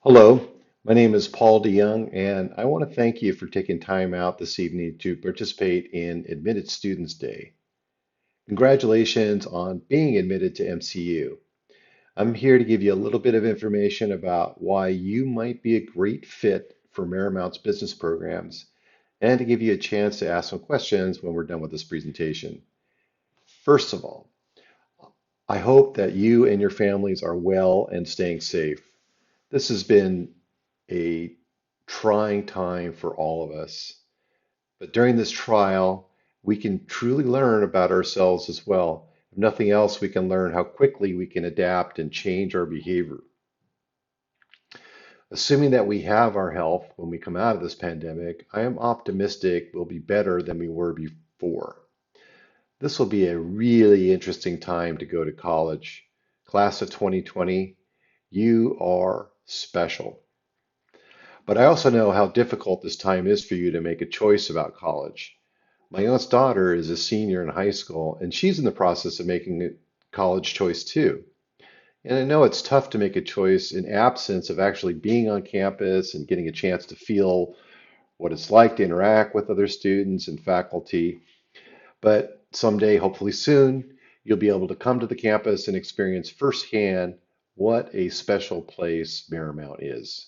Hello, my name is Paul DeYoung, and I want to thank you for taking time out this evening to participate in Admitted Students Day. Congratulations on being admitted to MCU. I'm here to give you a little bit of information about why you might be a great fit for Marymount's business programs and to give you a chance to ask some questions when we're done with this presentation. First of all, I hope that you and your families are well and staying safe. This has been a trying time for all of us. But during this trial, we can truly learn about ourselves as well. If nothing else, we can learn how quickly we can adapt and change our behavior. Assuming that we have our health when we come out of this pandemic, I am optimistic we'll be better than we were before. This will be a really interesting time to go to college. Class of 2020, you are special. But I also know how difficult this time is for you to make a choice about college. My youngest daughter is a senior in high school, and she's in the process of making a college choice too. And I know it's tough to make a choice in absence of actually being on campus and getting a chance to feel what it's like to interact with other students and faculty. But someday, hopefully soon, you'll be able to come to the campus and experience firsthand what a special place Marymount is.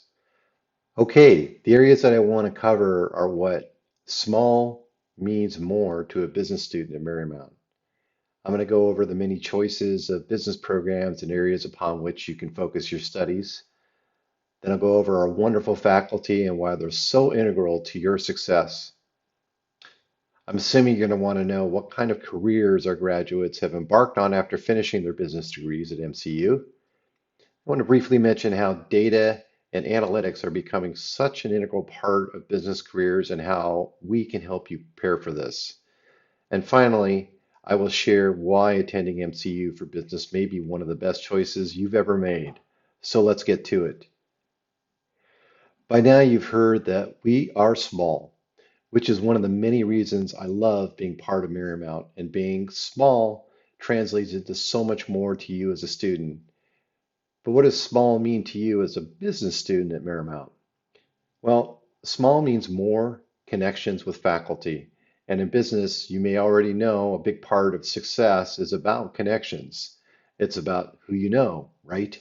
Okay, the areas that I want to cover are what small means more to a business student at Marymount. I'm going to go over the many choices of business programs and areas upon which you can focus your studies. Then I'll go over our wonderful faculty and why they're so integral to your success. I'm assuming you're going to want to know what kind of careers our graduates have embarked on after finishing their business degrees at MCU. I want to briefly mention how data and analytics are becoming such an integral part of business careers and how we can help you prepare for this. And finally, I will share why attending MCU for business may be one of the best choices you've ever made. So let's get to it. By now, you've heard that we are small, which is one of the many reasons I love being part of Marymount, and being small translates into so much more to you as a student. But what does small mean to you as a business student at Marymount? Well, small means more connections with faculty. And in business, you may already know a big part of success is about connections. It's about who you know, right?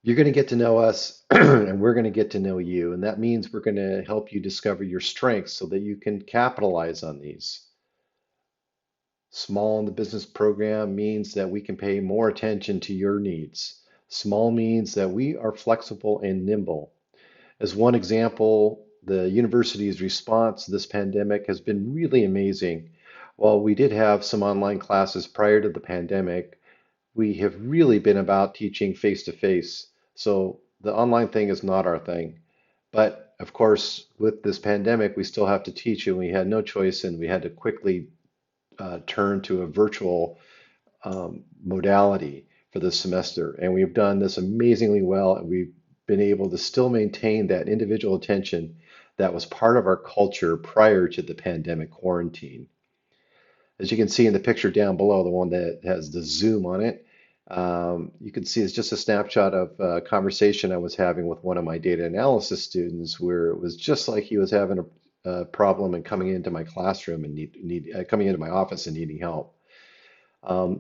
You're going to get to know us and we're going to get to know you. And that means we're going to help you discover your strengths so that you can capitalize on these. Small in the business program means that we can pay more attention to your needs. Small means that we are flexible and nimble. As one example, the university's response to this pandemic has been really amazing. While we did have some online classes prior to the pandemic, we have really been about teaching face to face. So the online thing is not our thing. But of course, with this pandemic, we still have to teach, and we had no choice, and we had to quickly turn to a virtual modality for this semester. And we've done this amazingly well, and we've been able to still maintain that individual attention that was part of our culture prior to the pandemic quarantine. As you can see in the picture down below, the one that has the zoom on it, you can see it's just a snapshot of a conversation I was having with one of my data analysis students, where it was just like he was having a problem and coming into my classroom and coming into my office and needing help.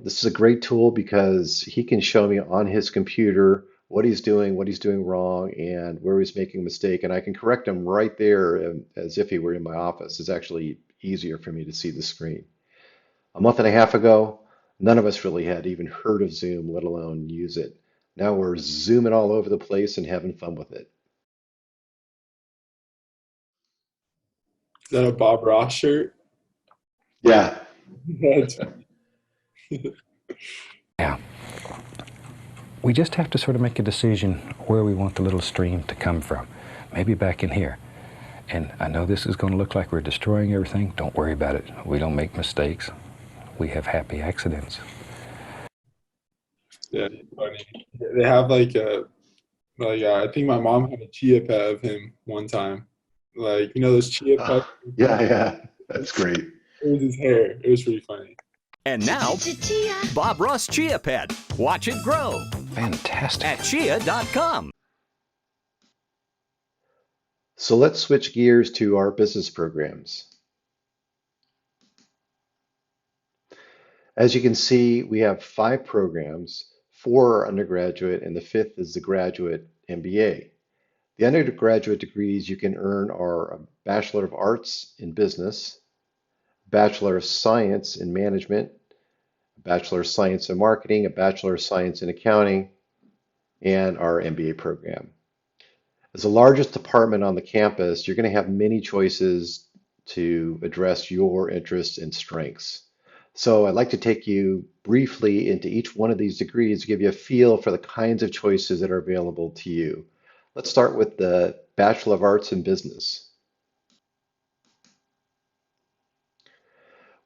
This is a great tool because he can show me on his computer what he's doing wrong, and where he's making a mistake, and I can correct him right there as if he were in my office. It's actually easier for me to see the screen. A month and a half ago, none of us really had even heard of Zoom, let alone use it. Now we're zooming all over the place and having fun with it. Is that a Bob Ross shirt? Yeah. That's Yeah, we just have to sort of make a decision where we want the little stream to come from. Maybe back in here. And I know this is going to look like we're destroying everything. Don't worry about it. We don't make mistakes. We have happy accidents. yeah, funny. They have I think my mom had a chia pet of him one time. Like, those chia pets. Yeah, yeah. That's great. It was his hair. It was pretty funny. And now, Bob Ross Chia Pet. Watch it grow. Fantastic. at chia.com. So let's switch gears to our business programs. As you can see, we have 5 programs. 4 are undergraduate, and the 5th is the graduate MBA. The undergraduate degrees you can earn are a Bachelor of Arts in Business, Bachelor of Science in Management, a Bachelor of Science in Marketing, a Bachelor of Science in Accounting, and our MBA program. As the largest department on the campus, you're going to have many choices to address your interests and strengths. So I'd like to take you briefly into each one of these degrees to give you a feel for the kinds of choices that are available to you. Let's start with the Bachelor of Arts in Business.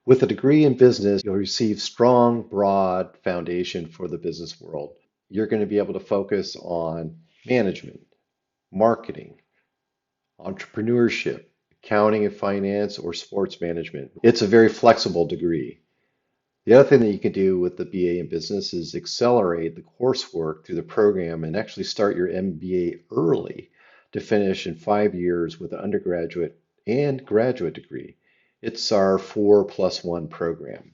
With a degree in business, you'll receive strong, broad foundation for the business world. You're going to be able to focus on management, marketing, entrepreneurship, accounting and finance, or sports management. It's a very flexible degree. The other thing that you can do with the BA in business is accelerate the coursework through the program and actually start your MBA early to finish in 5 years with an undergraduate and graduate degree. It's our 4+1 program.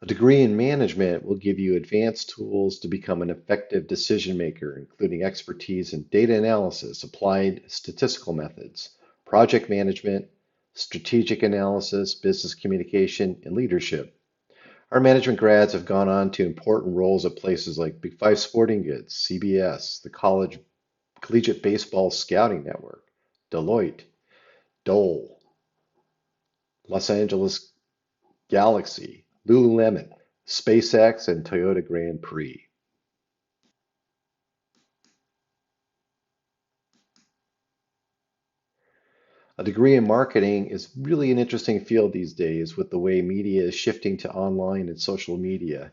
A degree in management will give you advanced tools to become an effective decision maker, including expertise in data analysis, applied statistical methods, project management, strategic analysis, business communication, and leadership. Our management grads have gone on to important roles at places like Big Five Sporting Goods, CBS, the Collegiate Baseball Scouting Network, Deloitte, Dole, Los Angeles Galaxy, Lululemon, SpaceX, and Toyota Grand Prix. A degree in marketing is really an interesting field these days with the way media is shifting to online and social media.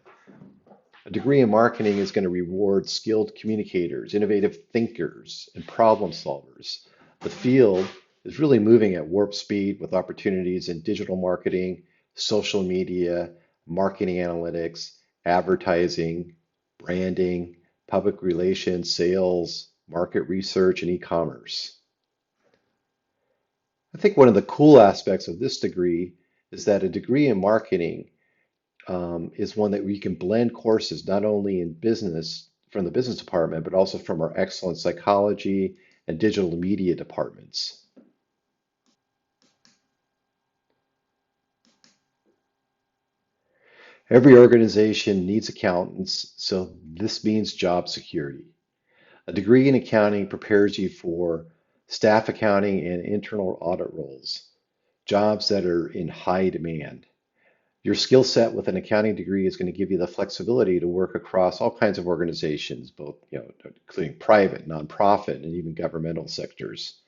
A degree in marketing is going to reward skilled communicators, innovative thinkers, and problem solvers. The field is really moving at warp speed with opportunities in digital marketing, social media, marketing analytics, advertising, branding, public relations, sales, market research, and e-commerce. I think one of the cool aspects of this degree is that a degree in marketing is one that we can blend courses not only in business from the business department, but also from our excellent psychology and digital media departments. Every organization needs accountants, so this means job security. A degree in accounting prepares you for staff accounting and internal audit roles, jobs that are in high demand. Your skill set with an accounting degree is going to give you the flexibility to work across all kinds of organizations, both, including private, nonprofit, and even governmental sectors.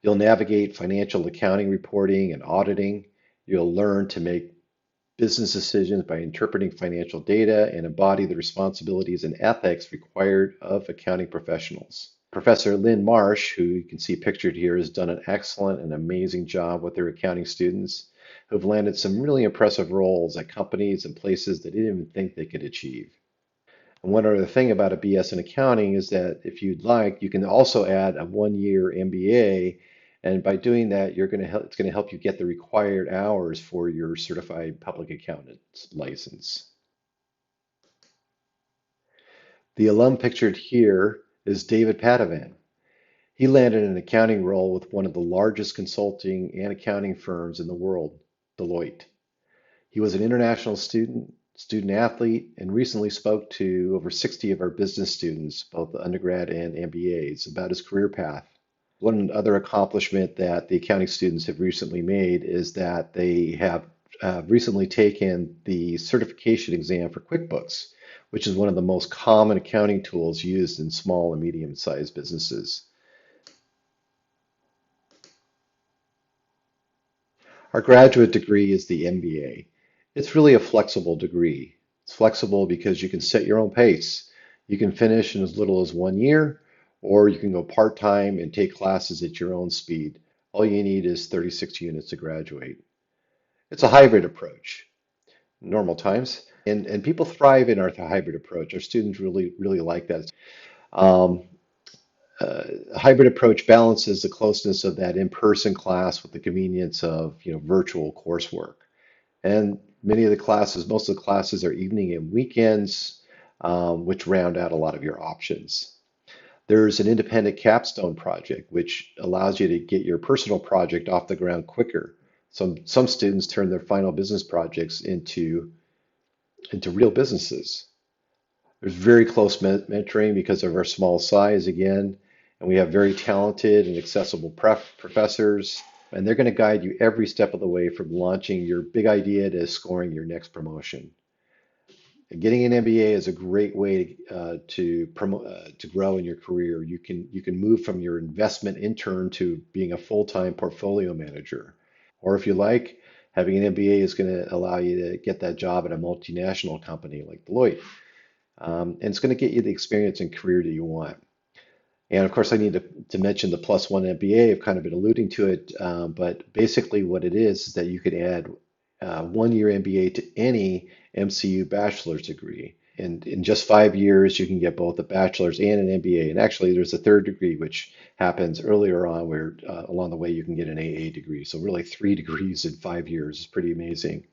You'll navigate financial accounting reporting and auditing. You'll learn to make business decisions by interpreting financial data and embody the responsibilities and ethics required of accounting professionals. Professor Lynn Marsh, who you can see pictured here, has done an excellent and amazing job with their accounting students who've landed some really impressive roles at companies and places they didn't even think they could achieve. And one other thing about a BS in accounting is that if you'd like, you can also add a 1-year MBA. And by doing that, it's going to help you get the required hours for your certified public accountant's license. The alum pictured here is David Padovan. He landed an accounting role with one of the largest consulting and accounting firms in the world, Deloitte. He was an international student athlete, and recently spoke to over 60 of our business students, both undergrad and MBAs, about his career path. One other accomplishment that the accounting students have recently made is that they have recently taken the certification exam for QuickBooks, which is one of the most common accounting tools used in small and medium-sized businesses. Our graduate degree is the MBA. It's really a flexible degree. It's flexible because you can set your own pace. You can finish in as little as 1 year, or you can go part-time and take classes at your own speed. All you need is 36 units to graduate. It's a hybrid approach, normal times, and people thrive in our hybrid approach. Our students really like that. Um, Hybrid approach balances the closeness of that in-person class with the convenience of virtual coursework. And many of the classes, most of the classes are evening and weekends, which round out a lot of your options. There's an independent capstone project, which allows you to get your personal project off the ground quicker. Some students turn their final business projects into real businesses. There's very close mentoring because of our small size again, and we have very talented and accessible professors, and they're going to guide you every step of the way from launching your big idea to scoring your next promotion. And getting an MBA is a great way to grow in your career. You can move from your investment intern to being a full-time portfolio manager, or if you like, having an MBA is going to allow you to get that job at a multinational company like Deloitte. And it's going to get you the experience and career that you want. And of course, I need to mention the plus one MBA. I've kind of been alluding to it, but basically what it is that you could add 1 year MBA to any MCU bachelor's degree. And in just 5 years, you can get both a bachelor's and an MBA. And actually, there's a third degree, which happens earlier on, where along the way you can get an AA degree. So really, 3 degrees in 5 years is pretty amazing.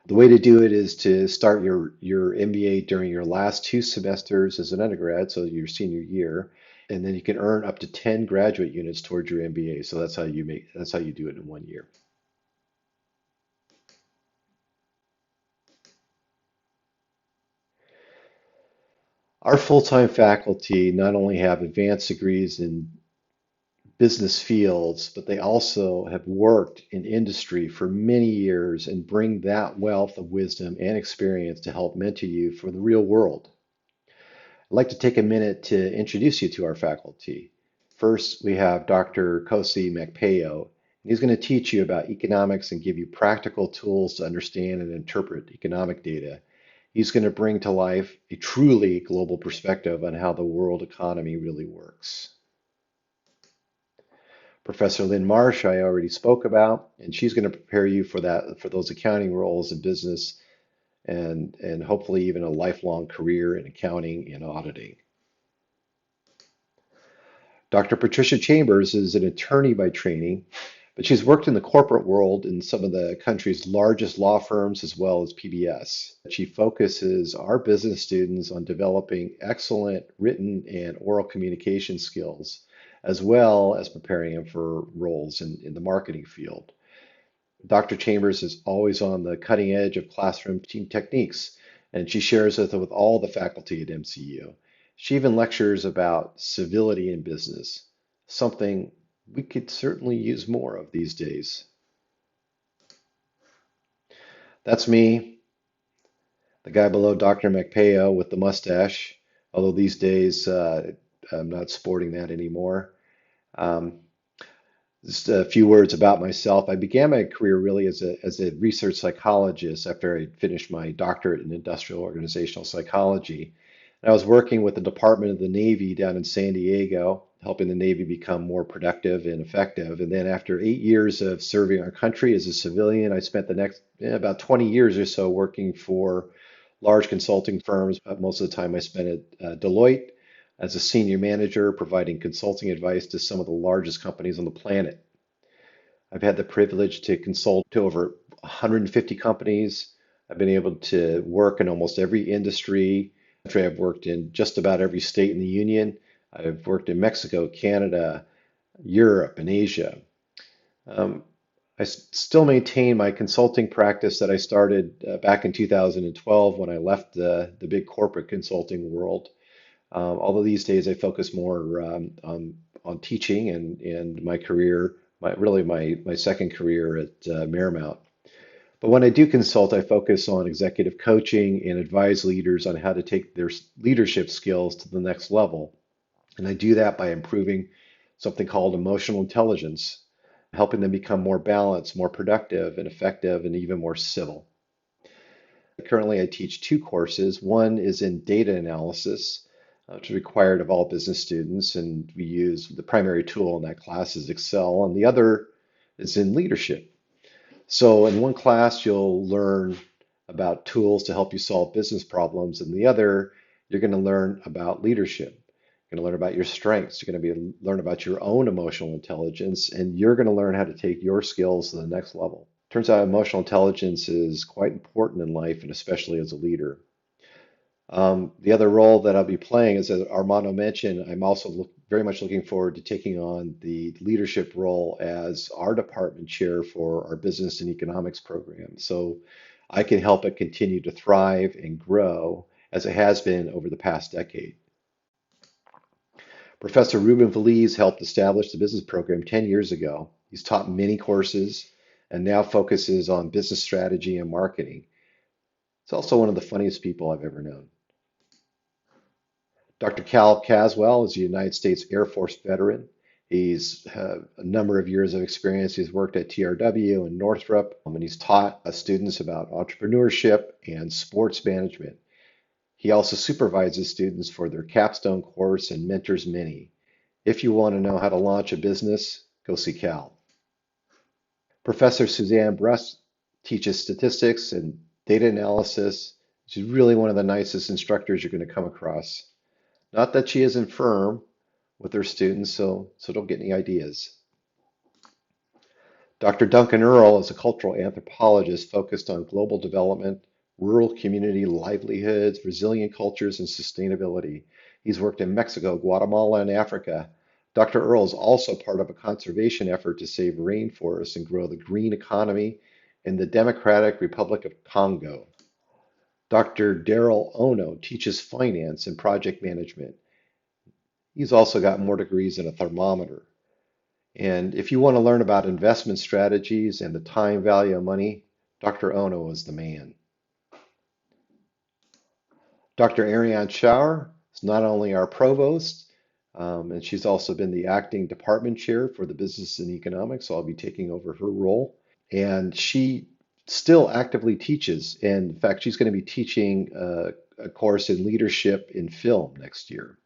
The way to do it is to start your MBA during your last 2 semesters as an undergrad, so your senior year, and then you can earn up to 10 graduate units towards your MBA. So that's how you do it in 1 year. Our full-time faculty not only have advanced degrees in business fields, but they also have worked in industry for many years and bring that wealth of wisdom and experience to help mentor you for the real world. I'd like to take a minute to introduce you to our faculty. First, we have Dr. Kosi Makpeo. He's going to teach you about economics and give you practical tools to understand and interpret economic data. He's going to bring to life a truly global perspective on how the world economy really works. Professor Lynn Marsh, I already spoke about, and she's going to prepare you for those accounting roles in business and hopefully even a lifelong career in accounting and auditing. Dr. Patricia Chambers is an attorney by training, but she's worked in the corporate world in some of the country's largest law firms as well as PBS. She focuses our business students on developing excellent written and oral communication skills, as well as preparing them for roles in the marketing field. Dr. Chambers is always on the cutting edge of classroom teaching techniques, and she shares it with all the faculty at MCU. She even lectures about civility in business, something we could certainly use more of these days. That's me, the guy below Dr. McPayo with the mustache, although these days I'm not sporting that anymore. Um, Just a few words about myself. I began my career really as a research psychologist after I finished my doctorate in industrial organizational psychology. And I was working with the Department of the Navy down in San Diego, helping the Navy become more productive and effective. And then after 8 years of serving our country as a civilian, I spent the next about 20 years or so working for large consulting firms. Most of the time I spent at Deloitte as a senior manager, providing consulting advice to some of the largest companies on the planet. I've had the privilege to consult to over 150 companies. I've been able to work in almost every industry. I've worked in just about every state in the union. I've worked in Mexico, Canada, Europe, and Asia. Um, I still maintain my consulting practice that I started back in 2012 when I left the big corporate consulting world. Although these days I focus more on teaching and my career, my second career at Marymount. But when I do consult, I focus on executive coaching and advise leaders on how to take their leadership skills to the next level. And I do that by improving something called emotional intelligence, helping them become more balanced, more productive and effective, and even more civil. Currently, I teach 2 courses. One is in data analysis, which is required of all business students, and we use the primary tool in that class is Excel, and the other is in leadership. So in one class, you'll learn about tools to help you solve business problems. In the other, you're going to learn about leadership. You're going to learn about your strengths. You're going to learn about your own emotional intelligence, and you're going to learn how to take your skills to the next level. Turns out emotional intelligence is quite important in life, and especially as a leader. The other role that I'll be playing, as Armando mentioned, I'm also very much looking forward to taking on the leadership role as our department chair for our business and economics program. So I can help it continue to thrive and grow as it has been over the past decade. Professor Ruben Veliz helped establish the business program 10 years ago. He's taught many courses and now focuses on business strategy and marketing. He's also one of the funniest people I've ever known. Dr. Cal Caswell is a United States Air Force veteran. He's a number of years of experience. He's worked at TRW and Northrop, and he's taught students about entrepreneurship and sports management. He also supervises students for their capstone course and mentors many. If you want to know how to launch a business, go see Cal. Professor Suzanne Brust teaches statistics and data analysis. She's really one of the nicest instructors you're going to come across. Not that she isn't firm with her students, so don't get any ideas. Dr. Duncan Earle is a cultural anthropologist focused on global development, rural community livelihoods, resilient cultures, and sustainability. He's worked in Mexico, Guatemala, and Africa. Dr. Earle is also part of a conservation effort to save rainforests and grow the green economy in the Democratic Republic of Congo. Dr. Daryl Ono teaches finance and project management. He's also got more degrees than a thermometer. And if you want to learn about investment strategies and the time value of money, Dr. Ono is the man. Dr. Ariane Schauer is not only our provost, and she's also been the acting department chair for the business and economics, so I'll be taking over her role. And she still actively teaches. And in fact, she's going to be teaching a course in leadership in film next year.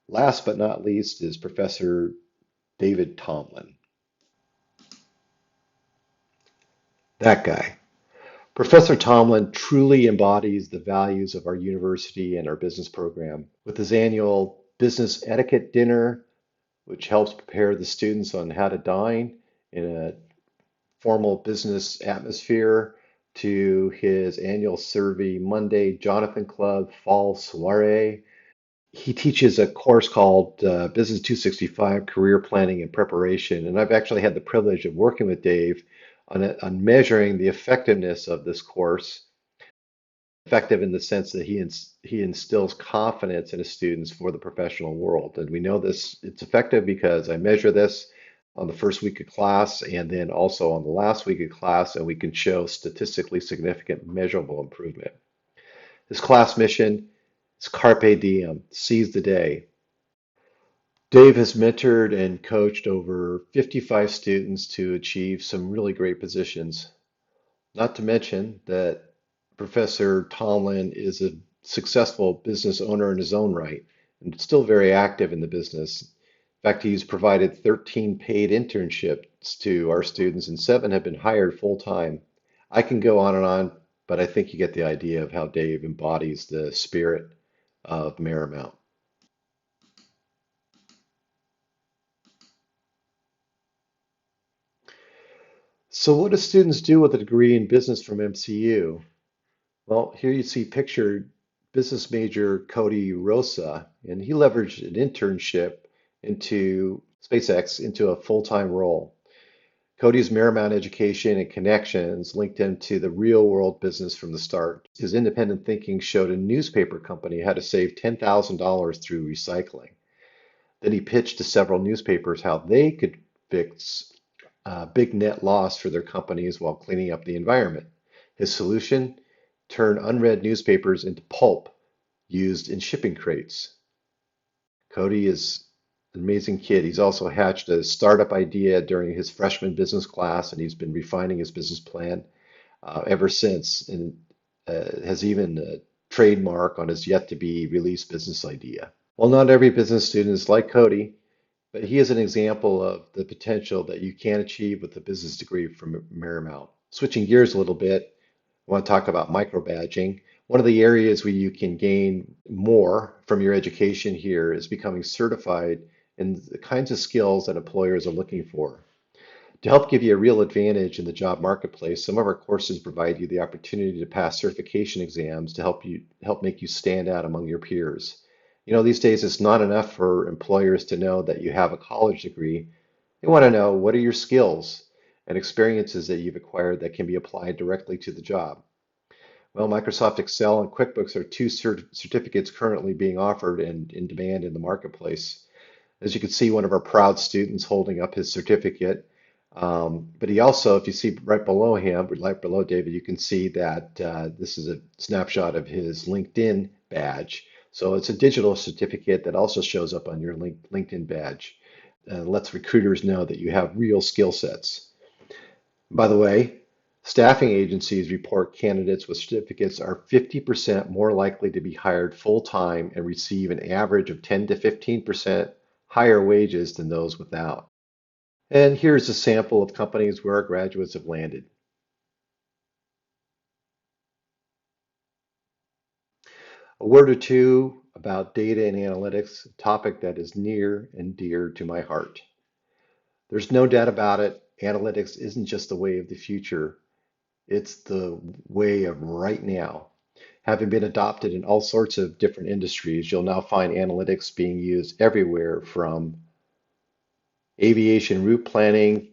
Last but not least is Professor David Tomlin. That guy. Professor Tomlin truly embodies the values of our university and our business program. With his annual business etiquette dinner, which helps prepare the students on how to dine in a formal business atmosphere, to his annual Survey Monday Jonathan Club Fall Soiree. He teaches a course called Business 265 Career Planning and Preparation. And I've actually had the privilege of working with Dave on measuring the effectiveness of this course. Effective in the sense that he instills confidence in his students for the professional world. And we know this, it's effective because I measure this on the first week of class and then also on the last week of class, and we can show statistically significant measurable improvement. His class mission is Carpe Diem, seize the day. Dave has mentored and coached over 55 students to achieve some really great positions. Not to mention that Professor Tomlin is a successful business owner in his own right and still very active in the business. In fact, he's provided 13 paid internships to our students, and 7 have been hired full time. I can go on, but I think you get the idea of how Dave embodies the spirit of Marymount. So, what do students do with a degree in business from MCU? Well, here you see pictured business major Cody Rosa, and he leveraged an internship into SpaceX into a full-time role. Cody's Marymount education and connections linked him to the real world business from the start. His independent thinking showed a newspaper company how to save $10,000 through recycling. Then he pitched to several newspapers how they could fix big net loss for their companies while cleaning up the environment. His solution? Turn unread newspapers into pulp used in shipping crates. Cody is an amazing kid. He's also hatched a startup idea during his freshman business class, and he's been refining his business plan ever since, and has even a trademark on his yet to be released business idea. Well, not every business student is like Cody. But he is an example of the potential that you can achieve with a business degree from Marymount. Switching gears a little bit, I want to talk about micro badging. One of the areas where you can gain more from your education here is becoming certified in the kinds of skills that employers are looking for. To help give you a real advantage in the job marketplace, some of our courses provide you the opportunity to pass certification exams to help make you stand out among your peers. You know, these days it's not enough for employers to know that you have a college degree. They want to know what are your skills and experiences that you've acquired that can be applied directly to the job. Well, Microsoft Excel and QuickBooks are two certificates currently being offered and in demand in the marketplace. As you can see, one of our proud students holding up his certificate. But he also, if you see right below him, right below David, you can see that this is a snapshot of his LinkedIn badge. So it's a digital certificate that also shows up on your LinkedIn badge. Lets recruiters know that you have real skill sets. By the way, staffing agencies report candidates with certificates are 50% more likely to be hired full time and receive an average of 10 to 15% higher wages than those without. And here's a sample of companies where our graduates have landed. A word or two about data and analytics, a topic that is near and dear to my heart. There's no doubt about it, analytics isn't just the way of the future, it's the way of right now. Having been adopted in all sorts of different industries, you'll now find analytics being used everywhere from aviation route planning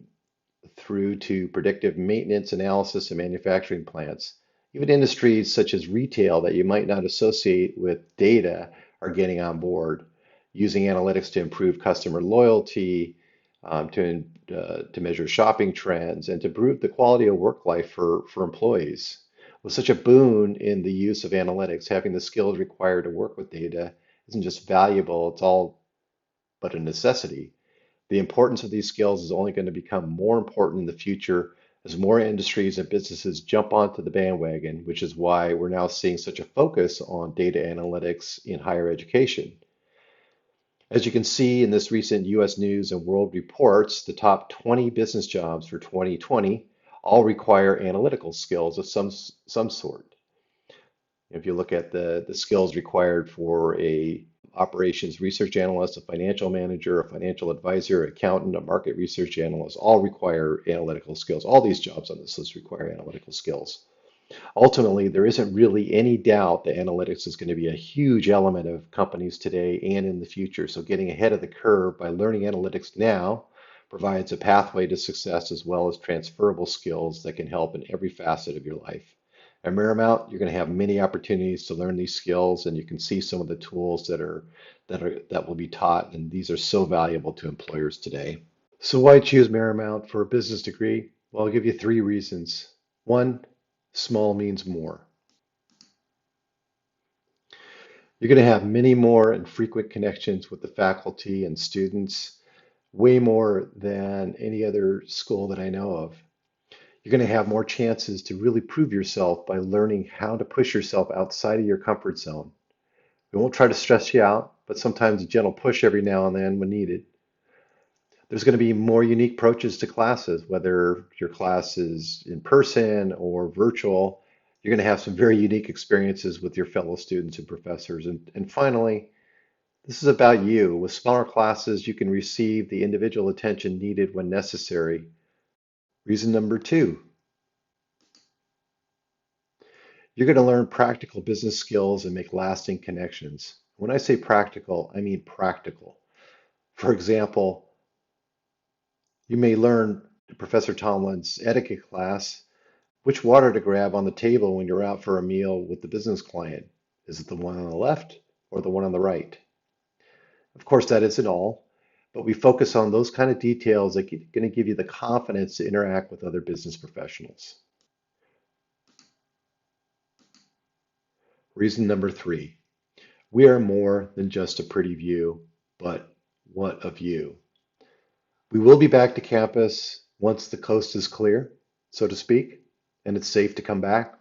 through to predictive maintenance analysis in manufacturing plants. Even industries such as retail that you might not associate with data are getting on board, using analytics to improve customer loyalty, to measure shopping trends, and to improve the quality of work life for employees. With such a boon in the use of analytics, having the skills required to work with data isn't just valuable, it's all but a necessity. The importance of these skills is only going to become more important in the future as more industries and businesses jump onto the bandwagon, which is why we're now seeing such a focus on data analytics in higher education. As you can see in this recent US News and World Reports, the top 20 business jobs for 2020 all require analytical skills of some sort. If you look at the skills required for a operations research analyst, a financial manager, a financial advisor, accountant, a market research analyst, all require analytical skills. All these jobs on this list require analytical skills. Ultimately, there isn't really any doubt that analytics is going to be a huge element of companies today and in the future. So getting ahead of the curve by learning analytics now provides a pathway to success as well as transferable skills that can help in every facet of your life. At Marymount, you're going to have many opportunities to learn these skills, and you can see some of the tools that will be taught, and these are so valuable to employers today. So why choose Marymount for a business degree? Well, I'll give you three reasons. One, small means more. You're going to have many more and frequent connections with the faculty and students, way more than any other school that I know of. You're going to have more chances to really prove yourself by learning how to push yourself outside of your comfort zone. We won't try to stress you out, but sometimes a gentle push every now and then when needed. There's going to be more unique approaches to classes, whether your class is in person or virtual. You're going to have some very unique experiences with your fellow students and professors. And finally, this is about you. With smaller classes, you can receive the individual attention needed when necessary. Reason number two, you're going to learn practical business skills and make lasting connections. When I say practical, I mean practical. For example, you may learn Professor Tomlin's etiquette class which water to grab on the table when you're out for a meal with the business client. Is it the one on the left or the one on the right? Of course, that isn't all, but we focus on those kind of details that are going to give you the confidence to interact with other business professionals. Reason number three, we are more than just a pretty view, but what a view. We will be back to campus once the coast is clear, so to speak, and it's safe to come back.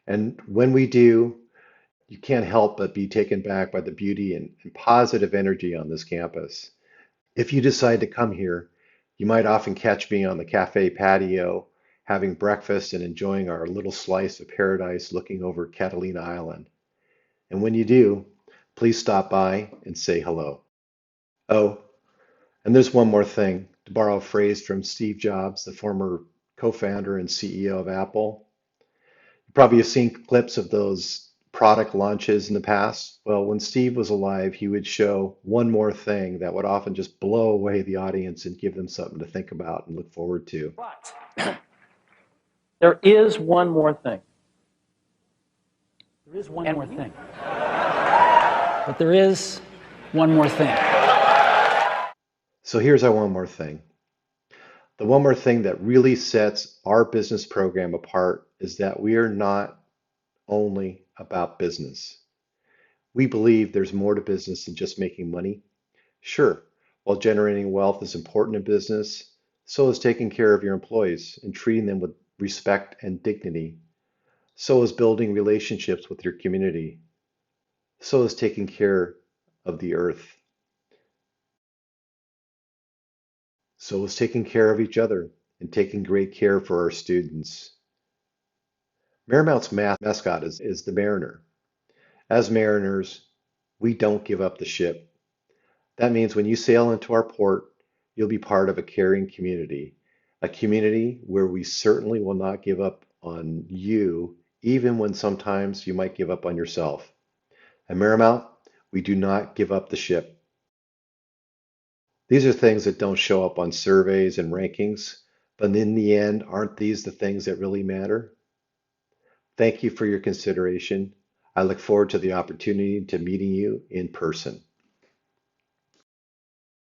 And when we do, you can't help but be taken back by the beauty and positive energy on this campus. If you decide to come here, you might often catch me on the cafe patio having breakfast and enjoying our little slice of paradise looking over Catalina Island. And when you do, please stop by and say hello. Oh, and there's one more thing, to borrow a phrase from Steve Jobs, the former co-founder and CEO of Apple. You probably have seen clips of those product launches in the past. Well, when Steve was alive, he would show one more thing that would often just blow away the audience and give them something to think about and look forward to. But there is one more thing. There is one more thing. But there is one more thing. So here's our one more thing. The one more thing that really sets our business program apart is that we are not only about business. We believe there's more to business than just making money. Sure, while generating wealth is important in business, so is taking care of your employees and treating them with respect and dignity. So is building relationships with your community. So is taking care of the earth. So is taking care of each other and taking great care for our students. Marymount's mascot is the Mariner. As mariners, we don't give up the ship. That means when you sail into our port, you'll be part of a caring community, a community where we certainly will not give up on you, even when sometimes you might give up on yourself. At Marymount, we do not give up the ship. These are things that don't show up on surveys and rankings, but in the end, aren't these the things that really matter? Thank you for your consideration. I look forward to the opportunity to meeting you in person.